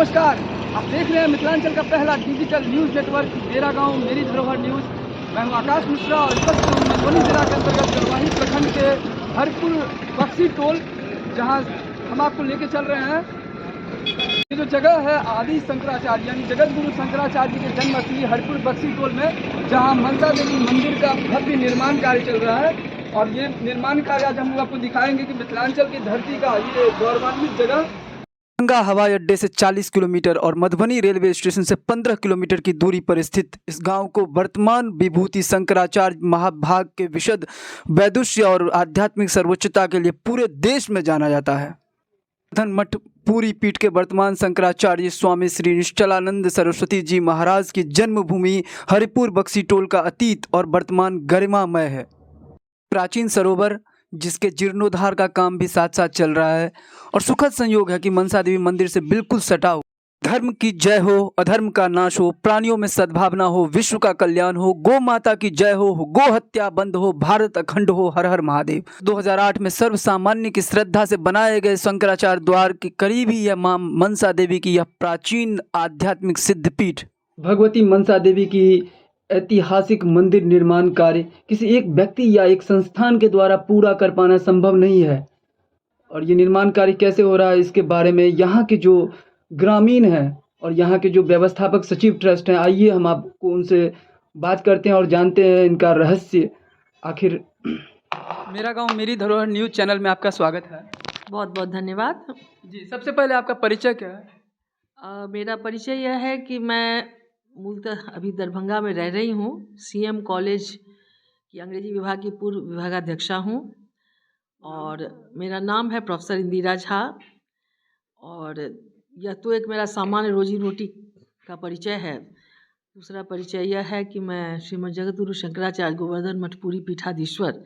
नमस्कार, आप देख रहे हैं मिथिलांचल का पहला डिजिटल न्यूज़ नेटवर्क मेरा गांव मेरी धरोहर न्यूज़। मैं हूं आकाश मिश्रा और इस वक्त हूं मधुबनी जिला के अंतर्गत गढ़वाही प्रखंड के हरपुर बक्सी टोल, जहां हम आपको लेके चल रहे हैं। ये जो जगह है आदि शंकराचार्य यानी जगत गुरु शंकराचार्य जी के जन्मस्थली हरपुर बक्सी टोल में, जहाँ मनसा देवी मंदिर का भव्य निर्माण कार्य चल रहा है। और ये निर्माण कार्य आज हम लोग आपको दिखाएंगे कि मिथिलांचल की धरती का ये गौरवान्वित जगह गंगा हवाई अड्डे से 40 किलोमीटर और मधुबनी रेलवे स्टेशन से 15 किलोमीटर की दूरी पर स्थित इस गांव को वर्तमान विभूति शंकराचार्य महाभाग के विशद वैदुष्य और आध्यात्मिक सर्वोच्चता के लिए पूरे देश में जाना जाता है। धन मठ पूरी पीठ के वर्तमान शंकराचार्य स्वामी श्री निश्चलानंद सरस्वती जी महाराज की जन्मभूमि हरिपुर बक्सी टोल का अतीत और वर्तमान गरिमामय है। प्राचीन सरोवर जिसके जीर्णोद्धार का काम भी साथ साथ चल रहा है, और सुखद संयोग है कि मनसा देवी मंदिर से बिल्कुल सटा हो। धर्म की जय हो, अधर्म का नाश हो, प्राणियों में सद्भावना हो, विश्व का कल्याण हो, गौ माता की जय हो, गो हत्या बंद हो, भारत अखंड हो, हर हर महादेव। 2008 में सर्व सामान्य की श्रद्धा से बनाए गए शंकराचार्य द्वार के करीब ही यह मां मनसा देवी की यह प्राचीन आध्यात्मिक सिद्धपीठ भगवती मनसा देवी की ऐतिहासिक मंदिर निर्माण कार्य किसी एक व्यक्ति या एक संस्थान के द्वारा पूरा कर पाना संभव नहीं है। और ये निर्माण कार्य कैसे हो रहा है इसके बारे में यहाँ के जो ग्रामीण हैं और यहाँ के जो व्यवस्थापक सचिव ट्रस्ट हैं, आइए हम आपको उनसे बात करते हैं और जानते हैं इनका रहस्य आखिर। मेरा गांव मेरी धरोहर न्यूज़ चैनल में आपका स्वागत है। बहुत बहुत धन्यवाद जी, सबसे पहले आपका परिचय क्या है? मेरा परिचय यह है कि मैं मूलतः अभी दरभंगा में रह रही हूँ। सीएम कॉलेज की अंग्रेजी विभाग की पूर्व विभागाध्यक्षा हूँ और मेरा नाम है प्रोफेसर इंदिरा झा। और यह तो एक मेरा सामान्य रोजी रोटी का परिचय है। दूसरा परिचय यह है कि मैं श्रीमद् जगत गुरु शंकराचार्य गोवर्धन मठ पूरी पीठाधीश्वर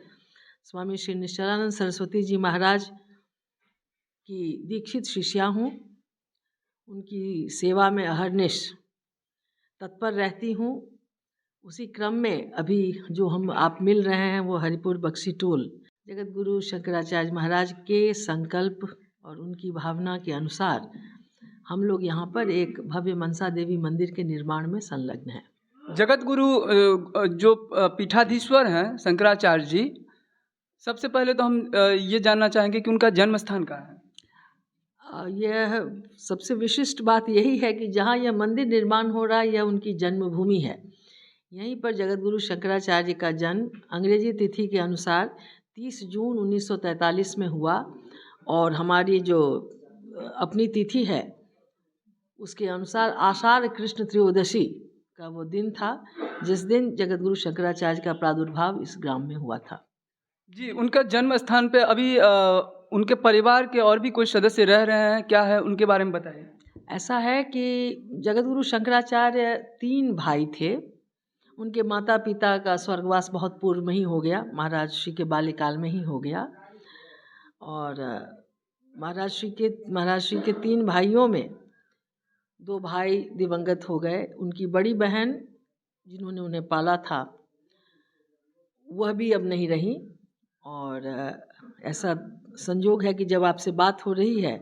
स्वामी श्री निश्चलानंद सरस्वती जी महाराज की दीक्षित शिष्या हूँ। उनकी सेवा में अहर्निश तत्पर रहती हूँ। उसी क्रम में अभी जो हम आप मिल रहे हैं वो हरिपुर बक्सी टोल जगत गुरु शंकराचार्य महाराज के संकल्प और उनकी भावना के अनुसार हम लोग यहाँ पर एक भव्य मनसा देवी मंदिर के निर्माण में संलग्न हैं। जगत गुरु जो पीठाधीश्वर हैं शंकराचार्य जी, सबसे पहले तो हम ये जानना चाहेंगे कि उनका जन्म स्थान कहाँ है? यह सबसे विशिष्ट बात यही है कि जहाँ यह मंदिर निर्माण हो रहा है यह उनकी जन्मभूमि है। यहीं पर जगत गुरु शंकराचार्य का जन्म अंग्रेजी तिथि के अनुसार 30 जून 1943 में हुआ और हमारी जो अपनी तिथि है उसके अनुसार आषाढ़ कृष्ण त्रयोदशी का वो दिन था जिस दिन जगत गुरु शंकराचार्य का प्रादुर्भाव इस ग्राम में हुआ था। जी, उनका जन्म स्थान पे अभी उनके परिवार के और भी कोई सदस्य रह रहे हैं, क्या है उनके बारे में बताइए। ऐसा है कि जगत गुरु शंकराचार्य 3 भाई थे। उनके माता पिता का स्वर्गवास बहुत पूर्व में ही हो गया, महाराज श्री के बाल्यकाल में ही हो गया। और महाराज श्री के 3 भाइयों में 2 भाई दिवंगत हो गए। उनकी बड़ी बहन जिन्होंने उन्हें पाला था वह भी अब नहीं रही। और ऐसा संयोग है कि जब आपसे बात हो रही है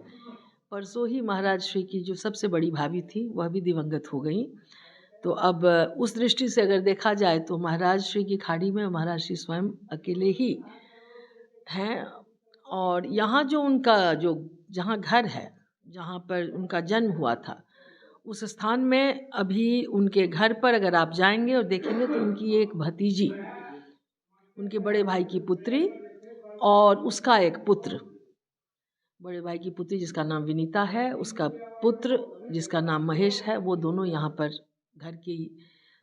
परसों ही महाराज श्री की जो सबसे बड़ी भाभी थी वह भी दिवंगत हो गई। तो अब उस दृष्टि से अगर देखा जाए तो महाराज श्री की खाड़ी में महाराज श्री स्वयं अकेले ही हैं। और यहाँ जो उनका जो जहाँ घर है जहाँ पर उनका जन्म हुआ था उस स्थान में अभी उनके घर पर अगर आप जाएंगे और देखेंगे तो उनकी एक भतीजी, उनके बड़े भाई की पुत्री और उसका एक पुत्र, बड़े भाई की पुत्री जिसका नाम विनीता है, उसका पुत्र जिसका नाम महेश है, वो दोनों यहाँ पर घर की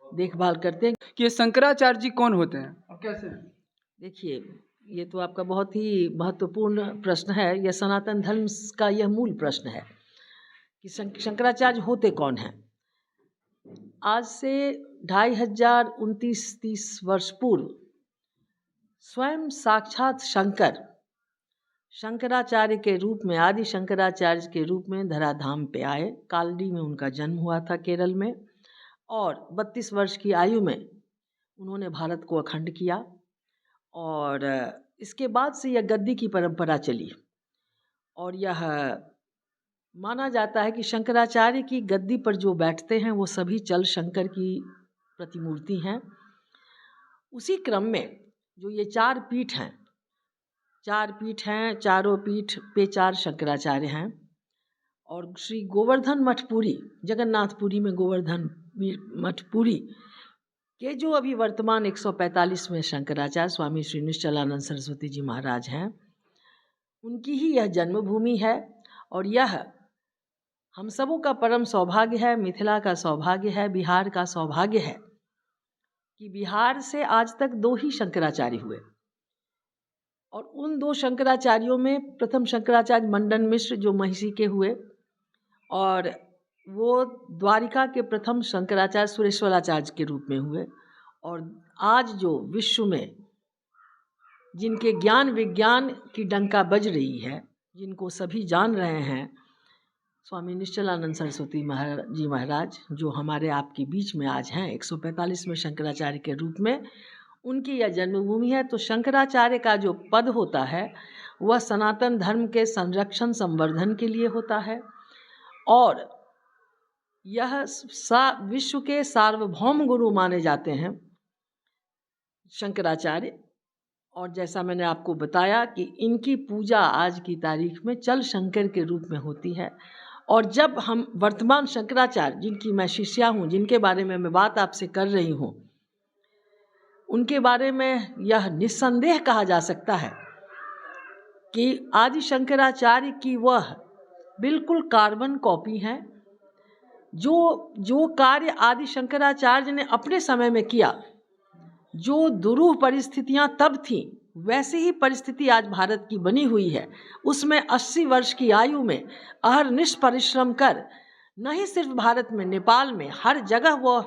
देखभाल करते हैं। कि ये शंकराचार्य जी कौन होते हैं और कैसे हैं? देखिए, ये तो आपका बहुत ही महत्वपूर्ण प्रश्न है। यह सनातन धर्म का यह मूल प्रश्न है कि शंकराचार्य होते कौन हैं। आज से 2529-30 वर्ष पूर्व स्वयं साक्षात शंकराचार्य के रूप में, आदि शंकराचार्य के रूप में धराधाम पे आए। कालडी में उनका जन्म हुआ था केरल में और 32 वर्ष की आयु में उन्होंने भारत को अखंड किया। और इसके बाद से यह गद्दी की परंपरा चली और यह माना जाता है कि शंकराचार्य की गद्दी पर जो बैठते हैं वो सभी चल शंकर की प्रतिमूर्ति हैं। उसी क्रम में जो ये चार पीठ हैं, चारों पीठ पे 4 शंकराचार्य हैं। और श्री गोवर्धन मठपुरी, जगन्नाथपुरी में गोवर्धन मठपुरी के जो अभी वर्तमान 145वें शंकराचार्य स्वामी श्री निश्चलानंद सरस्वती जी महाराज हैं, उनकी ही यह जन्मभूमि है। और यह हम सबों का परम सौभाग्य है, मिथिला का सौभाग्य है, बिहार का सौभाग्य है कि बिहार से आज तक 2 ही शंकराचार्य हुए। और उन 2 शंकराचार्यों में प्रथम शंकराचार्य मंडन मिश्र जो महिषी के हुए, और वो द्वारिका के प्रथम शंकराचार्य सुरेश्वराचार्य के रूप में हुए। और आज जो विश्व में जिनके ज्ञान विज्ञान की डंका बज रही है, जिनको सभी जान रहे हैं, स्वामी निश्चलानंद सरस्वती जी महाराज जो हमारे आपके बीच में आज हैं 145वें शंकराचार्य के रूप में, उनकी यह जन्मभूमि है। तो शंकराचार्य का जो पद होता है वह सनातन धर्म के संरक्षण संवर्धन के लिए होता है। और यह विश्व के सार्वभौम गुरु माने जाते हैं शंकराचार्य। और जैसा मैंने आपको बताया कि इनकी पूजा आज की तारीख में चल शंकर के रूप में होती है। और जब हम वर्तमान शंकराचार्य जिनकी मैं शिष्या हूँ, जिनके बारे में मैं बात आपसे कर रही हूँ, उनके बारे में यह निस्संदेह कहा जा सकता है कि आदि शंकराचार्य की वह बिल्कुल कार्बन कॉपी है। जो कार्य आदि शंकराचार्य ने अपने समय में किया, जो दुरूह परिस्थितियां तब थीं, वैसी ही परिस्थिति आज भारत की बनी हुई है। उसमें 80 वर्ष की आयु में अहरनिश परिश्रम कर न ही सिर्फ भारत में, नेपाल में, हर जगह वो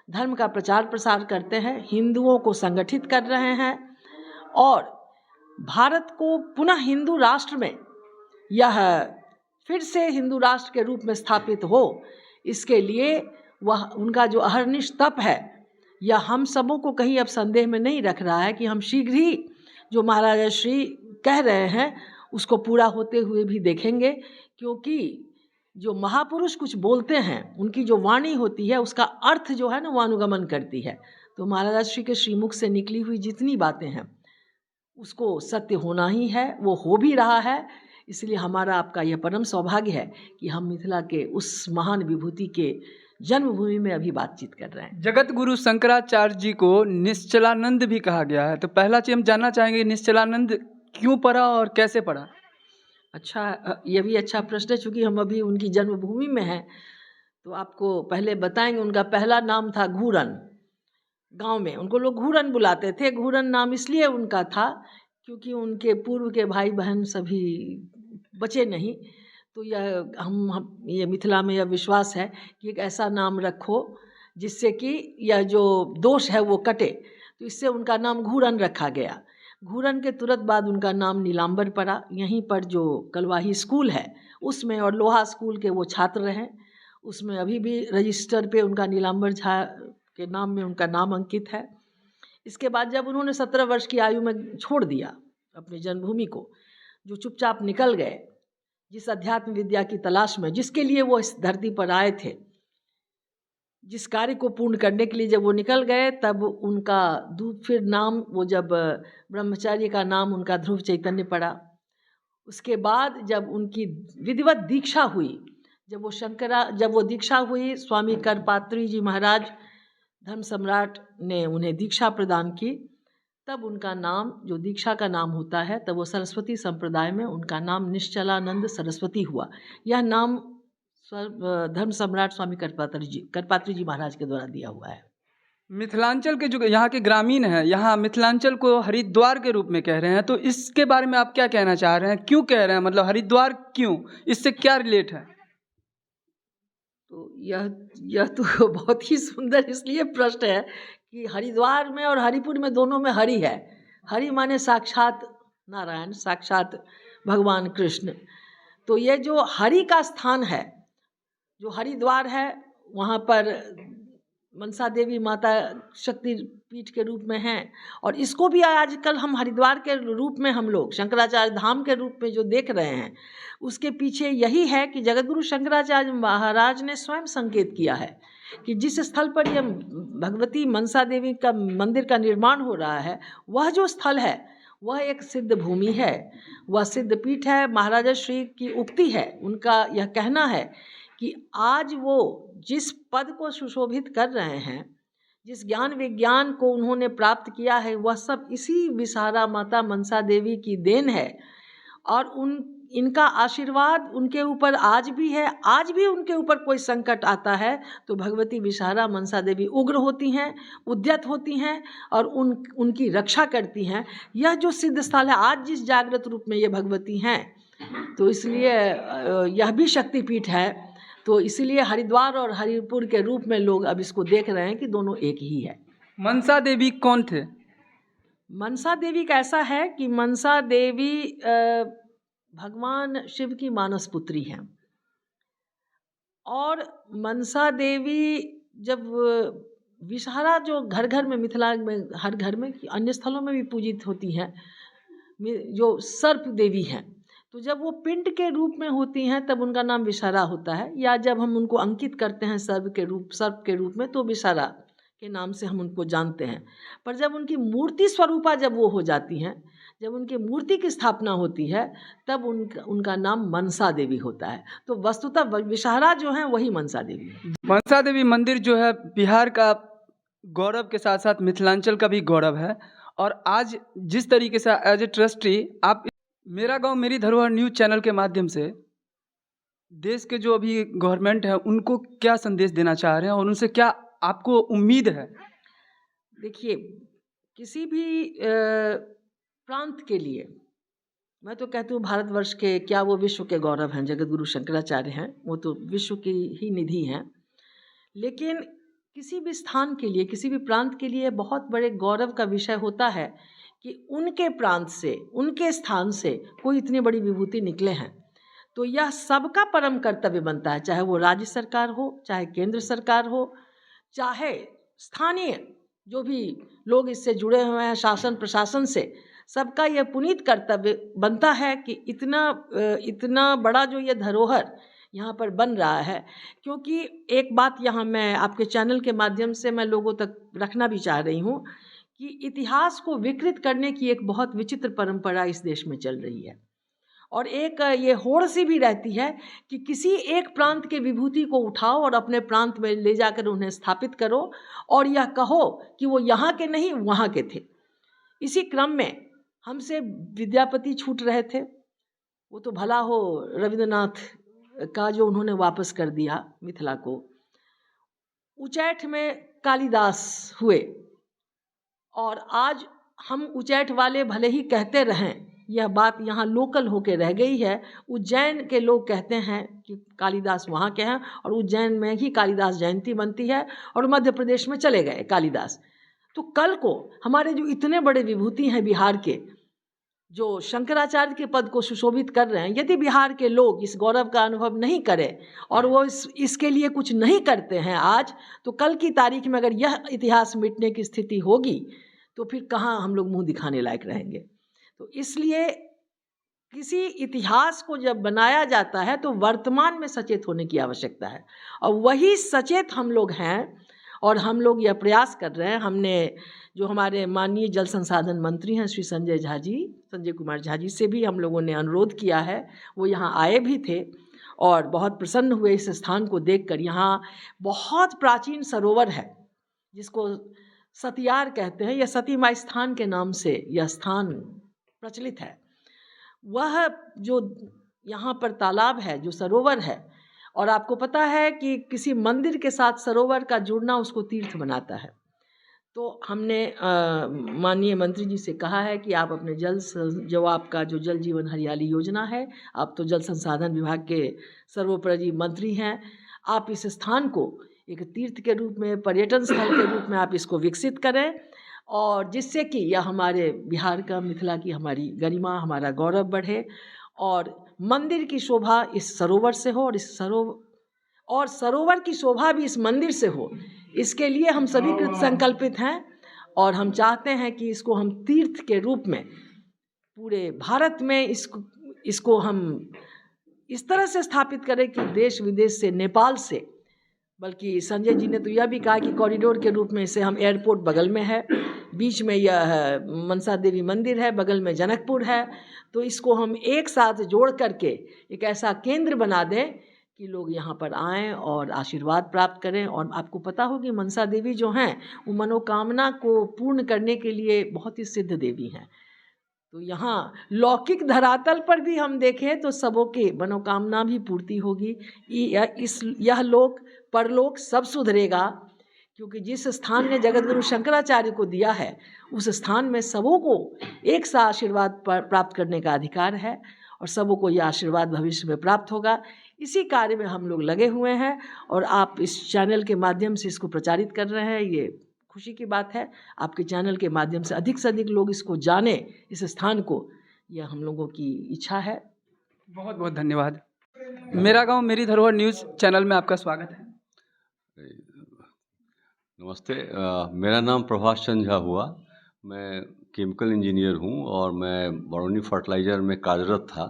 धर्म का प्रचार प्रसार करते हैं, हिंदुओं को संगठित कर रहे हैं और भारत को पुनः हिंदू राष्ट्र में, यह फिर से हिंदू राष्ट्र के रूप में स्थापित हो, इसके लिए वह उनका जो अहरनिश तप है, यह हम सबों को कहीं अब संदेह में नहीं रख रहा है कि हम शीघ्र ही जो महाराज श्री कह रहे हैं उसको पूरा होते हुए भी देखेंगे। क्योंकि जो महापुरुष कुछ बोलते हैं, उनकी जो वाणी होती है उसका अर्थ जो है ना वो अनुगमन करती है। तो महाराज श्री के श्रीमुख से निकली हुई जितनी बातें हैं उसको सत्य होना ही है, वो हो भी रहा है। इसलिए हमारा आपका यह परम सौभाग्य है कि हम मिथिला के उस महान विभूति के जन्मभूमि में अभी बातचीत कर रहे हैं। जगत गुरु शंकराचार्य जी को निश्चलानंद भी कहा गया है, तो पहला चीज हम जानना चाहेंगे निश्चलानंद क्यों पढ़ा और कैसे पढ़ा? अच्छा, यह भी अच्छा प्रश्न है। चूँकि हम अभी उनकी जन्मभूमि में हैं तो आपको पहले बताएंगे। उनका पहला नाम था घूरन। गांव में उनको लोग घूरन बुलाते थे। घूरन नाम इसलिए उनका था क्योंकि उनके पूर्व के भाई बहन सभी बचे नहीं। तो ये मिथिला में यह विश्वास है कि एक ऐसा नाम रखो जिससे कि यह जो दोष है वो कटे, तो इससे उनका नाम घूरन रखा गया। घूरन के तुरंत बाद उनका नाम नीलांबर पड़ा। यहीं पर जो कलवाही स्कूल है उसमें और लोहा स्कूल के वो छात्र रहे, उसमें अभी भी रजिस्टर पे उनका नीलांबर झा के नाम में उनका नाम अंकित है। इसके बाद जब उन्होंने 17 वर्ष की आयु में छोड़ दिया अपनी जन्मभूमि को, जो चुपचाप निकल गए जिस अध्यात्म विद्या की तलाश में, जिसके लिए वो इस धरती पर आए थे, जिस कार्य को पूर्ण करने के लिए जब वो निकल गए, तब उनका फिर नाम, वो जब ब्रह्मचार्य का नाम उनका ध्रुव चैतन्य पड़ा। उसके बाद जब उनकी विधिवत दीक्षा हुई, जब वो दीक्षा हुई, स्वामी करपात्री जी महाराज धर्म सम्राट ने उन्हें दीक्षा प्रदान की, तब उनका नाम, जो दीक्षा का नाम होता है, तब वो सरस्वती संप्रदाय में उनका नाम निश्चलानंद सरस्वती हुआ। यह नाम धर्म सम्राट स्वामी करपात्री जी महाराज के द्वारा दिया हुआ है। मिथिलांचल के जो यहाँ के ग्रामीण हैं, यहाँ मिथिलांचल को हरिद्वार के रूप में कह रहे हैं, तो इसके बारे में आप क्या कहना चाह रहे हैं? क्यों कह रहे हैं, मतलब हरिद्वार क्यों, इससे क्या रिलेट है? तो यह तो बहुत ही सुंदर इसलिए प्रश्न है कि हरिद्वार में और हरिपुर में दोनों में हरि है। हरि माने साक्षात नारायण, साक्षात भगवान कृष्ण। तो ये जो हरि का स्थान है, जो हरिद्वार है, वहाँ पर मनसा देवी माता शक्ति पीठ के रूप में हैं, और इसको भी आजकल हम हरिद्वार के रूप में हम लोग शंकराचार्य धाम के रूप में जो देख रहे हैं, उसके पीछे यही है कि जगतगुरु शंकराचार्य महाराज ने स्वयं संकेत किया है कि जिस स्थल पर यह भगवती मनसा देवी का मंदिर का निर्माण हो रहा है, वह जो स्थल है वह एक सिद्ध भूमि है, वह सिद्ध पीठ है। महाराजा श्री की उक्ति है, उनका यह कहना है कि आज वो जिस पद को सुशोभित कर रहे हैं, जिस ज्ञान विज्ञान को उन्होंने प्राप्त किया है, वह सब इसी विषहारा माता मनसा देवी की देन है। और इनका आशीर्वाद उनके ऊपर आज भी है। आज भी उनके ऊपर कोई संकट आता है तो भगवती विषहारा मनसा देवी उग्र होती हैं, उद्यत होती हैं और उनकी रक्षा करती हैं। यह जो सिद्ध स्थल है, आज जिस जागृत रूप में ये भगवती हैं, तो इसलिए यह भी शक्तिपीठ है। तो इसलिए हरिद्वार और हरिपुर के रूप में लोग अब इसको देख रहे हैं कि दोनों एक ही है। मनसा देवी कौन थे? मनसा देवी का ऐसा है कि मनसा देवी भगवान शिव की मानस पुत्री हैं। और मनसा देवी जब विषहारा जो घर घर में, मिथिला में हर घर में, अन्य स्थलों में भी पूजित होती हैं, जो सर्प देवी हैं, तो जब वो पिंड के रूप में होती हैं तब उनका नाम विषहारा होता है, या जब हम उनको अंकित करते हैं सर्प के रूप में तो विषहारा के नाम से हम उनको जानते हैं। पर जब उनकी मूर्ति स्वरूपा जब वो हो जाती हैं, जब उनकी मूर्ति की स्थापना होती है, तब उनका नाम मनसा देवी होता है। तो वस्तुतः विषहारा जो हैं वही मनसा देवी है। मनसा देवी मंदिर जो है बिहार का गौरव के साथ साथ मिथिलांचल का भी गौरव है। और आज जिस तरीके से एज ए ट्रस्टी आप मेरा गांव मेरी धरोहर न्यूज़ चैनल के माध्यम से देश के जो अभी गवर्नमेंट है उनको क्या संदेश देना चाह रहे हैं और उनसे क्या आपको उम्मीद है? देखिए, किसी भी प्रांत के लिए मैं तो कहती हूँ, भारतवर्ष के क्या वो विश्व के गौरव हैं, जगत गुरु शंकराचार्य हैं, वो तो विश्व की ही निधि हैं। लेकिन किसी भी स्थान के लिए, किसी भी प्रांत के लिए बहुत बड़े गौरव का विषय होता है कि उनके प्रांत से, उनके स्थान से कोई इतनी बड़ी विभूति निकले हैं। तो यह सबका परम कर्तव्य बनता है, चाहे वो राज्य सरकार हो, चाहे केंद्र सरकार हो, चाहे स्थानीय जो भी लोग इससे जुड़े हुए हैं शासन प्रशासन से, सबका यह पुनीत कर्तव्य बनता है कि इतना बड़ा जो ये धरोहर यहाँ पर बन रहा है। क्योंकि एक बात यहाँ मैं आपके चैनल के माध्यम से मैं लोगों तक रखना भी चाह रही हूँ कि इतिहास को विकृत करने की एक बहुत विचित्र परंपरा इस देश में चल रही है। और एक ये होड़ सी भी रहती है कि किसी एक प्रांत के विभूति को उठाओ और अपने प्रांत में ले जाकर उन्हें स्थापित करो और यह कहो कि वो यहाँ के नहीं वहाँ के थे। इसी क्रम में हमसे विद्यापति छूट रहे थे, वो तो भला हो रविंद्रनाथ का जो उन्होंने वापस कर दिया मिथिला को। उचैठ में कालिदास हुए और आज हम उचैठ वाले भले ही कहते रहें, यह बात यहाँ लोकल होके रह गई है। उज्जैन के लोग कहते हैं कि कालिदास वहाँ के हैं और उज्जैन में ही कालिदास जयंती बनती है और मध्य प्रदेश में चले गए कालिदास। तो कल को हमारे जो इतने बड़े विभूति हैं बिहार के, जो शंकराचार्य के पद को सुशोभित कर रहे हैं, यदि बिहार के लोग इस गौरव का अनुभव नहीं करें और वो इसके लिए कुछ नहीं करते हैं आज, तो कल की तारीख में अगर यह इतिहास मिटने की स्थिति होगी तो फिर कहाँ हम लोग मुंह दिखाने लायक रहेंगे। तो इसलिए किसी इतिहास को जब बनाया जाता है तो वर्तमान में सचेत होने की आवश्यकता है, और वही सचेत हम लोग हैं और हम लोग यह प्रयास कर रहे हैं। हमने जो हमारे माननीय जल संसाधन मंत्री हैं श्री संजय कुमार झा जी से भी हम लोगों ने अनुरोध किया है। वो यहाँ आए भी थे और बहुत प्रसन्न हुए इस स्थान को देखकर। यहाँ बहुत प्राचीन सरोवर है जिसको सतियार कहते हैं, यह सती माई स्थान के नाम से यह स्थान प्रचलित है। वह जो यहाँ पर तालाब है, जो सरोवर है, और आपको पता है कि किसी मंदिर के साथ सरोवर का जुड़ना उसको तीर्थ बनाता है। तो हमने माननीय मंत्री जी से कहा है कि आप अपने जो आपका जो जल जीवन हरियाली योजना है, आप तो जल संसाधन विभाग के सर्वोपरि मंत्री हैं, आप इस स्थान को एक तीर्थ के रूप में, पर्यटन स्थल के रूप में आप इसको विकसित करें, और जिससे कि यह हमारे बिहार का, मिथिला की हमारी गरिमा, हमारा गौरव बढ़े और मंदिर की शोभा इस सरोवर से हो और सरोवर की शोभा भी इस मंदिर से हो। इसके लिए हम सभी कृत संकल्पित हैं और हम चाहते हैं कि इसको हम तीर्थ के रूप में पूरे भारत में इसको हम इस तरह से स्थापित करें कि देश विदेश से, नेपाल से, बल्कि संजय जी ने तो यह भी कहा कि कॉरिडोर के रूप में इसे हम, एयरपोर्ट बगल में है, बीच में यह मनसा देवी मंदिर है, बगल में जनकपुर है, तो इसको हम एक साथ जोड़ करके एक ऐसा केंद्र बना दें कि लोग यहाँ पर आएँ और आशीर्वाद प्राप्त करें। और आपको पता हो कि मनसा देवी जो हैं वो मनोकामना को पूर्ण करने के लिए बहुत ही सिद्ध देवी हैं। तो यहाँ लौकिक धरातल पर भी हम देखें तो सबों की मनोकामना भी पूर्ति होगी। यह लोक परलोक सब सुधरेगा, क्योंकि जिस स्थान ने जगत गुरु शंकराचार्य को दिया है उस स्थान में सबों को एक सा आशीर्वाद प्राप्त करने का अधिकार है और सबों को यह आशीर्वाद भविष्य में प्राप्त होगा। इसी कार्य में हम लोग लगे हुए हैं और आप इस चैनल के माध्यम से इसको प्रचारित कर रहे हैं, ये खुशी की बात है। आपके चैनल के माध्यम से अधिक लोग इसको जाने, इस स्थान को, यह हम लोगों की इच्छा है। बहुत बहुत धन्यवाद। मेरा गांव मेरी धरोहर न्यूज़ चैनल में आपका स्वागत है। नमस्ते, मेरा नाम प्रभाष चंद झा हुआ। मैं केमिकल इंजीनियर हूं और मैं बरौनी फर्टिलाइज़र में कार्यरत था।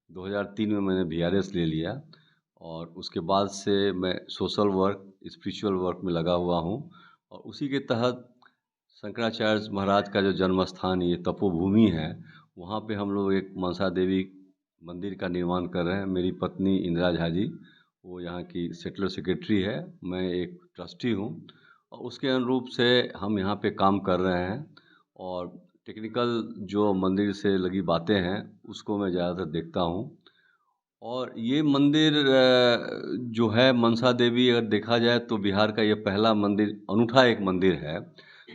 2003 में मैंने VRS ले लिया और उसके बाद से मैं सोशल वर्क, स्पिरिचुअल वर्क में लगा हुआ हूं और उसी के तहत शंकराचार्य महाराज का जो जन्म स्थान, ये तपोभूमि है, वहाँ पे हम लोग एक मनसा देवी मंदिर का निर्माण कर रहे हैं। मेरी पत्नी इंदिरा झा जी, वो यहाँ की सेटलर सेक्रेटरी है, मैं एक ट्रस्टी हूँ और उसके अनुरूप से हम यहाँ पे काम कर रहे हैं। और टेक्निकल जो मंदिर से लगी बातें हैं उसको मैं ज़्यादातर देखता हूँ। और ये मंदिर जो है मनसा देवी, अगर देखा जाए तो बिहार का ये पहला मंदिर, अनूठा एक मंदिर है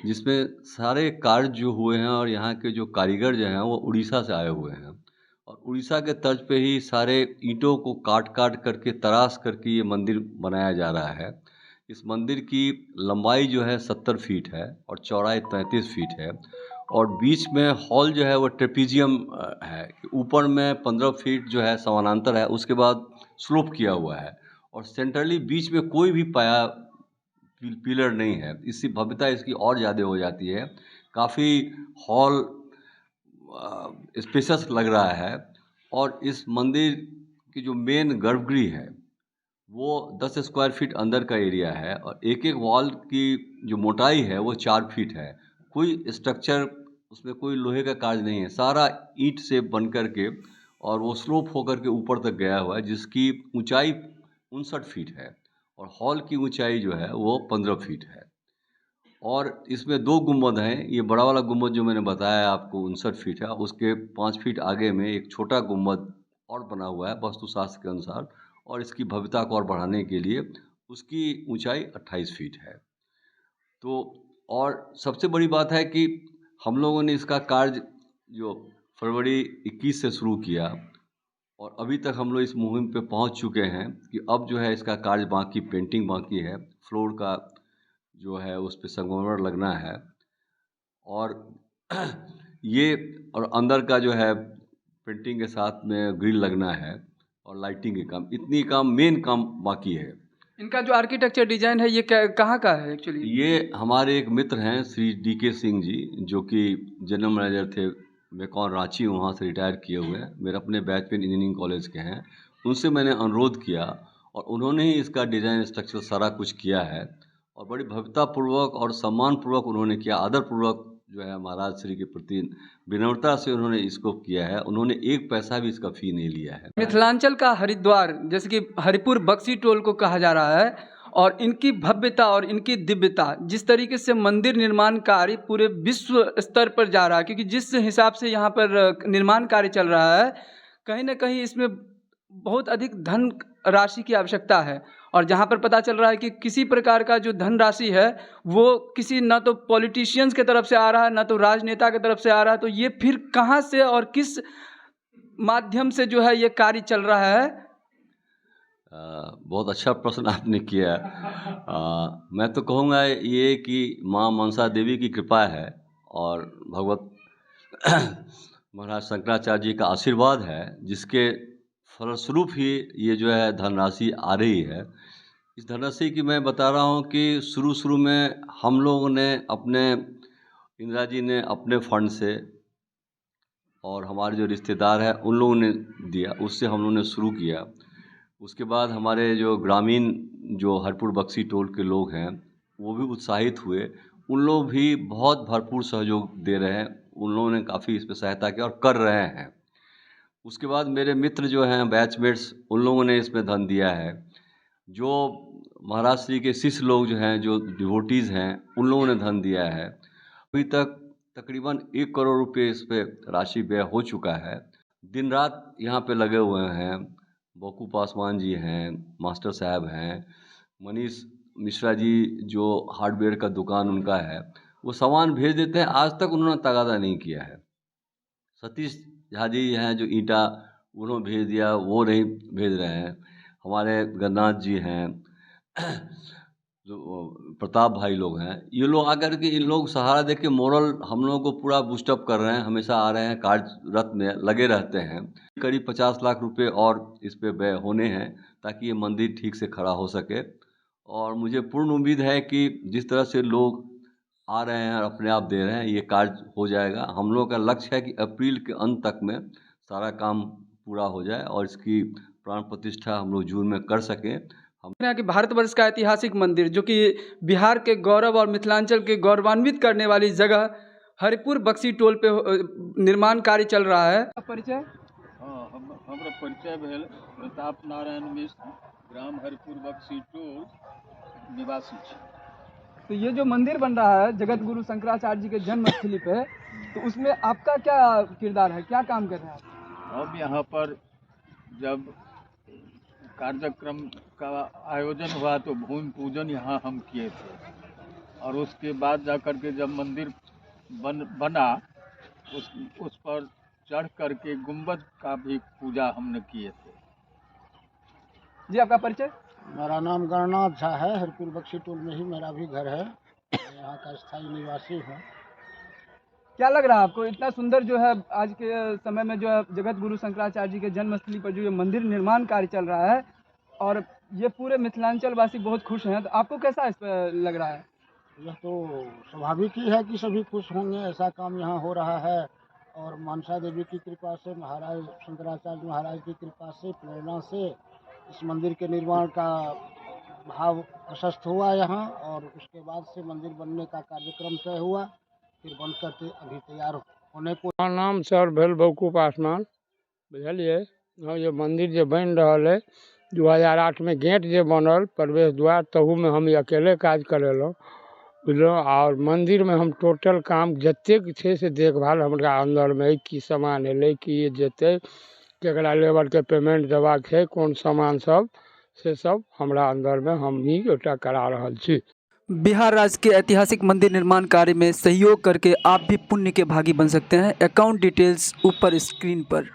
जिसमें सारे कार्य जो हुए हैं और यहाँ के जो कारीगर जो हैं वो उड़ीसा से आए हुए हैं और उड़ीसा के तर्ज पे ही सारे ईंटों को काट काट करके, तराश करके ये मंदिर बनाया जा रहा है। इस मंदिर की लंबाई जो है 70 फीट है और चौड़ाई 33 फीट है और बीच में हॉल जो है वो ट्रेपीजियम है। ऊपर में 15 फीट जो है समानांतर है, उसके बाद स्लोप किया हुआ है और सेंट्रली बीच में कोई भी पाया पिलर नहीं है। इसकी भव्यता इसकी और ज़्यादा हो जाती है। काफ़ी हॉल स्पेशस लग रहा है और इस मंदिर की जो मेन गर्भगृह है वो 10 स्क्वायर फीट अंदर का एरिया है और एक एक वॉल की जो मोटाई है वो 4 फीट है। कोई स्ट्रक्चर उसमें, कोई लोहे का कार्य नहीं है, सारा ईंट से बन कर के और वो स्लोप होकर के ऊपर तक गया हुआ है, जिसकी ऊंचाई 59 फीट है और हॉल की ऊंचाई जो है वो 15 फीट है। और इसमें 2 गुंबद हैं। ये बड़ा वाला गुंबद जो मैंने बताया आपको 59 फीट है, उसके 5 फीट आगे में एक छोटा गुंबद और बना हुआ है वास्तुशास्त्र के अनुसार, और इसकी भव्यता को और बढ़ाने के लिए उसकी ऊंचाई 28 फीट है। तो और सबसे बड़ी बात है कि हम लोगों ने इसका कार्य जो फरवरी 21 से शुरू किया और अभी तक हम लोग इस मुहिम पे पहुंच चुके हैं कि अब जो है इसका कार्य बाकी, पेंटिंग बाकी है, फ्लोर का जो है उस पर संगमरमर लगना है और ये, और अंदर का जो है पेंटिंग के साथ में ग्रिल लगना है और लाइटिंग के काम, इतनी काम, मेन काम बाकी है। इनका जो आर्किटेक्चर डिजाइन है ये कहाँ का है एक्चुअली? ये हमारे एक मित्र हैं श्री DK सिंह जी, जो कि जनरल मैनेजर थे मेकॉन रांची, वहाँ से रिटायर किए हुए हैं, मेरे अपने बैच में इंजीनियरिंग कॉलेज के हैं। उनसे मैंने अनुरोध किया और उन्होंने ही इसका डिज़ाइन स्ट्रक्चर सारा कुछ किया है और बड़ी भव्यतापूर्वक और सम्मानपूर्वक उन्होंने किया, आदरपूर्वक जो है महाराज श्री के प्रति विनम्रता से उन्होंने इसको किया है। उन्होंने 1 पैसा भी इसका फ़ी नहीं लिया है। मिथिलांचल का हरिद्वार, जैसे कि हरिपुर बक्सी टोल को कहा जा रहा है, और इनकी भव्यता और इनकी दिव्यता, जिस तरीके से मंदिर निर्माण कार्य पूरे विश्व स्तर पर जा रहा है, क्योंकि जिस हिसाब से यहाँ पर निर्माण कार्य चल रहा है, कहीं ना कहीं इसमें बहुत अधिक धन राशि की आवश्यकता है। और जहाँ पर पता चल रहा है कि किसी प्रकार का जो धनराशि है वो किसी, ना तो पॉलिटिशियंस की तरफ से आ रहा है, ना तो राजनेता की तरफ से आ रहा है, तो ये फिर कहाँ से और किस माध्यम से जो है ये कार्य चल रहा है? बहुत अच्छा प्रश्न आपने किया। मैं तो कहूँगा ये कि माँ मनसा देवी की कृपा है और भगवत महाराज शंकराचार्य जी का आशीर्वाद है, जिसके फलस्वरूप ही ये जो है धनराशि आ रही है। इस धनराशि की मैं बता रहा हूँ कि शुरू में हम लोगों ने इंदिरा जी ने अपने फंड से और हमारे जो रिश्तेदार हैं उन लोगों ने दिया, उससे हम लोगों ने शुरू किया। उसके बाद हमारे जो ग्रामीण जो हरपुर बक्सी टोल के लोग हैं वो भी उत्साहित हुए, उन लोग भी बहुत भरपूर सहयोग दे रहे हैं, उन लोगों ने काफ़ी इस पर सहायता किया और कर रहे हैं। उसके बाद मेरे मित्र जो हैं बैचमेट्स, उन लोगों ने इसमें धन दिया है। जो महाराज श्री के शिष्य लोग जो हैं, जो डिवोटीज़ हैं, उन लोगों ने धन दिया है। अभी तक तकरीबन 1 करोड़ रुपए इस पे राशि व्यय हो चुका है। दिन रात यहाँ पे लगे हुए हैं। बकू पासवान जी हैं, मास्टर साहब हैं, मनीष मिश्रा जी जो हार्डवेयर का दुकान उनका है, वो सामान भेज देते हैं, आज तक उन्होंने तगादा नहीं किया है। सतीश झा जी हैं जो ईंटा, उन्होंने भेज दिया, वो नहीं भेज रहे हैं। हमारे गन्नाथ जी हैं जो प्रताप भाई लोग हैं, ये लोग आकर के इन लोग सहारा दे के मोरल हम लोगों को पूरा बूस्टअप कर रहे हैं, हमेशा आ रहे हैं, कार्यरत में लगे रहते हैं। करीब 50 लाख रुपए और इस पे व्यय होने हैं ताकि ये मंदिर ठीक से खड़ा हो सके। और मुझे पूर्ण उम्मीद है कि जिस तरह से लोग आ रहे हैं और अपने आप दे रहे हैं, ये कार्य हो जाएगा। हम लोग का लक्ष्य है कि अप्रैल के अंत तक में सारा काम पूरा हो जाए और इसकी प्राण प्रतिष्ठा हम लोग जून में कर सकें। कि भारतवर्ष का ऐतिहासिक मंदिर जो कि बिहार के गौरव और मिथिलांचल के गौरवान्वित करने वाली जगह हरिपुर बक्सी टोल पे निर्माण कार्य चल रहा है। परिचय? हाँ, हमारा परिचय भेल प्रताप नारायण मिश्र, ग्राम हरिपुर बक्सी टोल निवासी छी। तो ये जो मंदिर बन रहा है जगत गुरु शंकराचार्य जी के जन्मस्थली पे, तो उसमें आपका क्या किरदार है, क्या काम कर रहे हैं आप? अब यहाँ पर जब कार्यक्रम का आयोजन हुआ तो भूमि पूजन यहाँ हम किए थे, और उसके बाद जाकर के जब मंदिर बना उस पर चढ़ करके गुंबद का भी पूजा हमने किए थे। जी, आपका परिचय? मेरा नाम गणनाथ झा है, हरिपुर बक्सी टोल में ही मेरा भी घर है, मैं यहाँ का स्थायी निवासी हूँ। क्या लग रहा है आपको, इतना सुंदर जो है आज के समय में जो है जगत गुरु शंकराचार्य जी के जन्मस्थली पर जो ये मंदिर निर्माण कार्य चल रहा है और ये पूरे मिथिलांचल वासी बहुत खुश हैं, तो आपको कैसा इस पर लग रहा है? यह तो स्वाभाविक ही है कि सभी खुश होंगे, ऐसा काम यहाँ हो रहा है। और मनसा देवी की कृपा से, महाराज शंकराचार्य महाराज की कृपा से, प्रेरणा से इस मंदिर के निर्माण का भाव प्रशस्त हुआ यहाँ, और उसके बाद से मंदिर बनने का कार्यक्रम तय हुआ, फिर बन करके अभी तैयार होने को। नाम सर भेल बकू पासवान, बुझलिए। हाँ, ये मंदिर जो बन रहा है 2008 में गेट जो बनल प्रवेश द्वार, तहू में हम अकेले काज करेलहुँ, बुझलो। और मंदिर में हम टोटल काम जतेक छै से देखभाल हमरा अंदर में की सामान एलै, कि ये जेतै, केकरा लेबर के पेमेंट देबाक छै, कोन सामान सब, से सब हमरा अंदर में हम ही ओटा करा रहल छी। बिहार राज्य के ऐतिहासिक मंदिर निर्माण कार्य में सहयोग करके आप भी पुण्य के भागी बन सकते हैं। अकाउंट डिटेल्स ऊपर स्क्रीन पर।